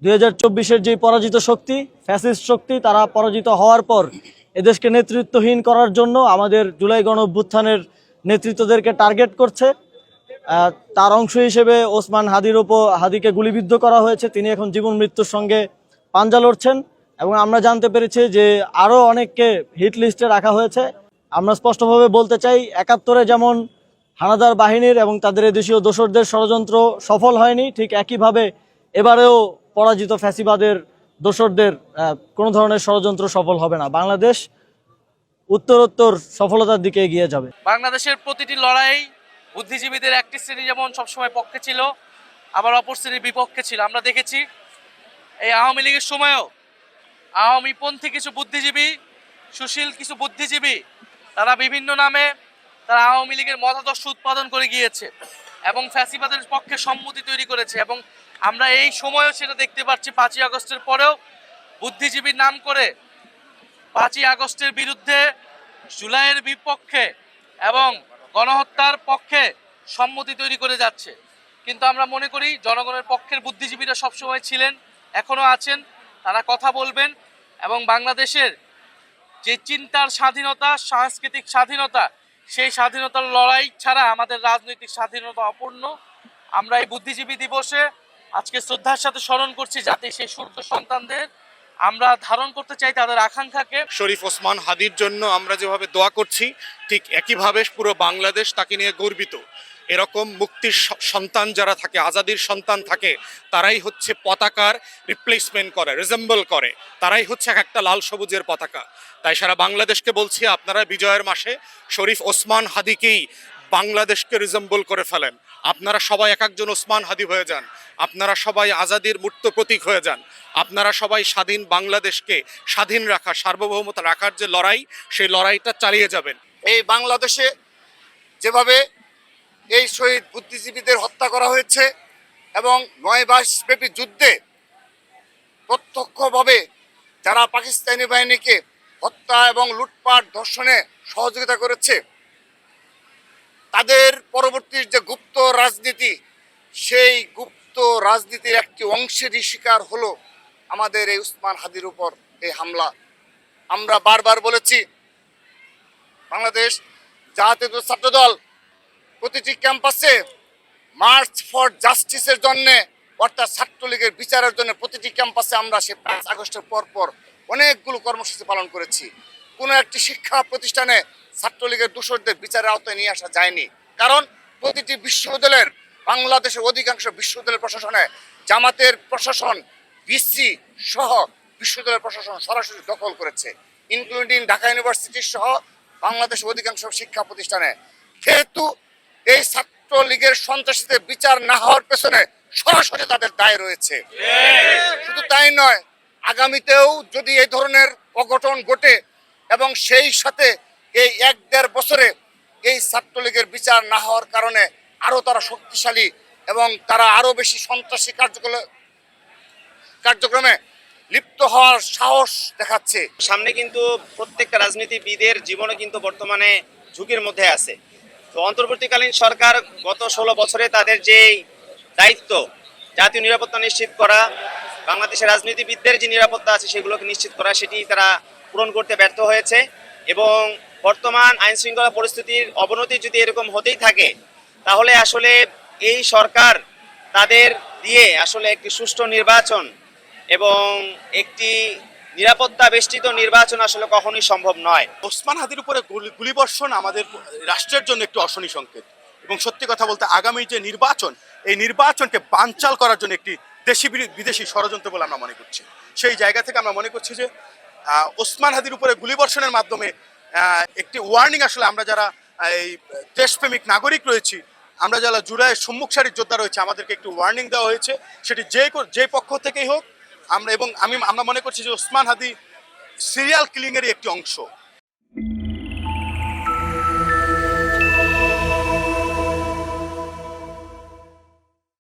2024-এর যে পরাজিত শক্তি, ফ্যাসিস্ট শক্তি, তারা পরাজিত হওয়ার পর এদেশকে নেতৃত্বহীন করার জন্য আমাদের জুলাই গণ অভ্যুত্থানের নেতৃত্বদেরকে টার্গেট করছে। তার অংশ হিসেবে ওসমান হাদিকে গুলিবিদ্ধ করা হয়েছে। তিনি এখন জীবন মৃত্যুর সঙ্গে পাঞ্জা লড়ছেন এবং আমরা জানতে পেরেছি যে আরও অনেককে হিট লিস্টে রাখা হয়েছে। আমরা স্পষ্টভাবে বলতে চাই, 71-এ যেমন হানাদার বাহিনীর এবং তাদের দেশীয় দোসরদের ষড়যন্ত্র সফল হয়নি, ঠিক একইভাবে এবারেও পরাজিত ফ্যাসিবাদের দোসরদের কোনো ধরনের ষড়যন্ত্র সফল হবে না। বাংলাদেশ উত্তরোত্তর সফলতার দিকে এগিয়ে যাবে। বাংলাদেশের প্রতিটি লড়াই বুদ্ধিজীবীদের একটি শ্রেণী যেমন সবসময় পক্ষে ছিল, আবার অপর শ্রেণীর বিপক্ষে ছিল। আমরা দেখেছি এই আওয়ামী লীগের সময়ও আওয়ামীপন্থী কিছু বুদ্ধিজীবী, সুশীল কিছু বুদ্ধিজীবী, তারা বিভিন্ন নামে তারা আওয়ামী লীগের মতাদর্শ উৎপাদন করে গিয়েছে এবং ফ্যাসিবাদের পক্ষে সম্মতি তৈরি করেছে। এবং আমরা এই সময়ও সেটা দেখতে পাচ্ছি। 5ই আগস্টের পরেও বুদ্ধিজীবীর নাম করে 5ই আগস্টের বিরুদ্ধে, জুলাইয়ের বিপক্ষে এবং গণহত্যার পক্ষে সম্মতি তৈরি করে যাচ্ছে। কিন্তু আমরা মনে করি জনগণের পক্ষের বুদ্ধিজীবীরা সবসময় ছিলেন, এখনও আছেন। তারা কথা বলবেন এবং বাংলাদেশের যে চিন্তার স্বাধীনতা, সাংস্কৃতিক স্বাধীনতা, সেই স্বাধীনতার লড়াই ছাড়া আমাদের রাজনৈতিক স্বাধীনতা অপূর্ণ। আমরা এই বুদ্ধিজীবী দিবসে আজকে শ্রদ্ধার সাথে স্মরণ করছি যাতে সেই সূর্য সন্তানদের আমরা ধারণ করতে চাই তাদের আকাঙ্ক্ষাকে। শরীফ ওসমান হাদির জন্য আমরা যেভাবে দোয়া করছি, ঠিক একইভাবে পুরো বাংলাদেশ তাকে নিয়ে গর্বিত। এরকম মুক্তির সন্তান যারা থাকে, আজাদির সন্তান থাকে, তারাই হচ্ছে পতাকার রিপ্লেসমেন্ট করে, রিজেম্বল করে। তারাই হচ্ছে একটা লাল সবুজের পতাকা। তাই সারা বাংলাদেশকে বলছি, আপনারা বিজয়ের মাসে শরীফ ওসমান হাদিকেই বাংলাদেশকে রিজেম্বল করে ফেলেন। আপনারা সবাই এক একজন ওসমান হাদি হয়ে যান। আপনারা সবাই আজাদির মূর্ত প্রতীক হয়ে যান। আপনারা সবাই স্বাধীন বাংলাদেশকে স্বাধীন রাখা, সার্বভৌমতা রাখার যে লড়াই, সেই লড়াইটা চালিয়ে যাবেন। এই বাংলাদেশে যেভাবে এই শহীদ বুদ্ধিজীবীদের হত্যা করা হয়েছে এবং 9 মাসব্যাপী যুদ্ধে প্রত্যক্ষভাবে যারা পাকিস্তানি বাহিনীকে হত্যা এবং লুটপাট ধর্ষণে সহযোগিতা করেছে, তাদের পরবর্তী যে গুপ্ত রাজনীতি, সেই গুপ্ত রাজনীতির একটি অংশেরই শিকার হলো আমাদের এই ওসমান হাদির উপর এই হামলা। আমরা বারবার বলেছি, বাংলাদেশ জাতীয় ছাত্রদল প্রতিটি ক্যাম্পাসে মার্চ ফর জাস্টিসের জন্য, অর্থাৎ ছাত্রলীগের বিচারের জন্য প্রতিটি ক্যাম্পাসে আমরা সে 5 আগস্টের পর অনেকগুলো কর্মসূচি পালন করেছি। কোনো একটি শিক্ষা প্রতিষ্ঠানে ছাত্রলীগের দোষরদের বিচারের আওতায় নিয়ে আসা যায়নি, কারণ প্রতিটি বিশ্ববিদ্যালয়ের, বাংলাদেশের অধিকাংশ বিশ্ববিদ্যালয়ের প্রশাসনে জামাতের প্রশাসন, বিসি সহ বিশ্ববিদ্যালয়ের প্রশাসন সরাসরি দখল করেছে, ইনক্লুডিং ঢাকা ইউনিভার্সিটি সহ বাংলাদেশের অধিকাংশ শিক্ষা প্রতিষ্ঠানে। যেহেতু এই ছাত্রলীগের সন্ত্রাসীদের বিচার না হওয়ার পেছনে সরাসরি তাদের দায় রয়েছে। শুধু তাই নয়, আগামীতেও যদি এই ধরনের অঘটন ঘটে এবং সেই সাথে এই 1-1.5 বছরে এই ছাত্রলীগের বিচার না হওয়ার কারণে আরো তারা শক্তিশালী এবং তারা আরো বেশি সন্ত্রাসী কার্যক্রমে লিপ্ত হওয়ার সাহস দেখাচ্ছে। সামনে কিন্তু প্রত্যেকটা রাজনীতিবিদের জীবনে কিন্তু বর্তমানে ঝুঁকির মধ্যে আছে। তো অন্তর্বর্তীকালীন সরকার গত 16 বছরে তাদের যে দায়িত্ব, জাতীয় নিরাপত্তা নিশ্চিত করা, বাংলাদেশের রাজনীতিবিদদের যে নিরাপত্তা আছে সেগুলোকে নিশ্চিত করা, সেটি তারা পূরণ করতে ব্যর্থ হয়েছে। এবং বর্তমান আইন শৃঙ্খলা পরিস্থিতির অবনতি যদি এরকম হতেই থাকে, তাহলে আসলে এই সরকার তাদের দিয়ে আসলে একটি সুষ্ঠু নির্বাচন এবং একটি নিরাপত্তা বেষ্টিত নির্বাচন আসলে কখনোই সম্ভব নয়। ওসমান হাদির উপরে গুলিবর্ষণ আমাদের রাষ্ট্রের জন্য একটি অশনি সংকেত। এবং সত্যি কথা বলতে, আগামী যে নির্বাচন, এই নির্বাচনকে বানচাল করার জন্য একটি দেশি বিদেশি ষড়যন্ত্র বলে আমরা মনে করছি। সেই জায়গা থেকে আমরা মনে করছি যে ওসমান হাদির উপরে গুলিবর্ষণের মাধ্যমে একটি ওয়ার্নিং, আসলে আমরা যারা এই দেশপ্রেমিক নাগরিক রয়েছি, আমরা যারা জুলাইয়ের সম্মুখ সারির যোদ্ধা রয়েছে, আমাদেরকে একটি ওয়ার্নিং দেওয়া হয়েছে, সেটি যে পক্ষ থেকেই হোক। আমরা মনে করছি যে ওসমান হাদি সিরিয়াল কিলিংয়েরই একটি অংশ।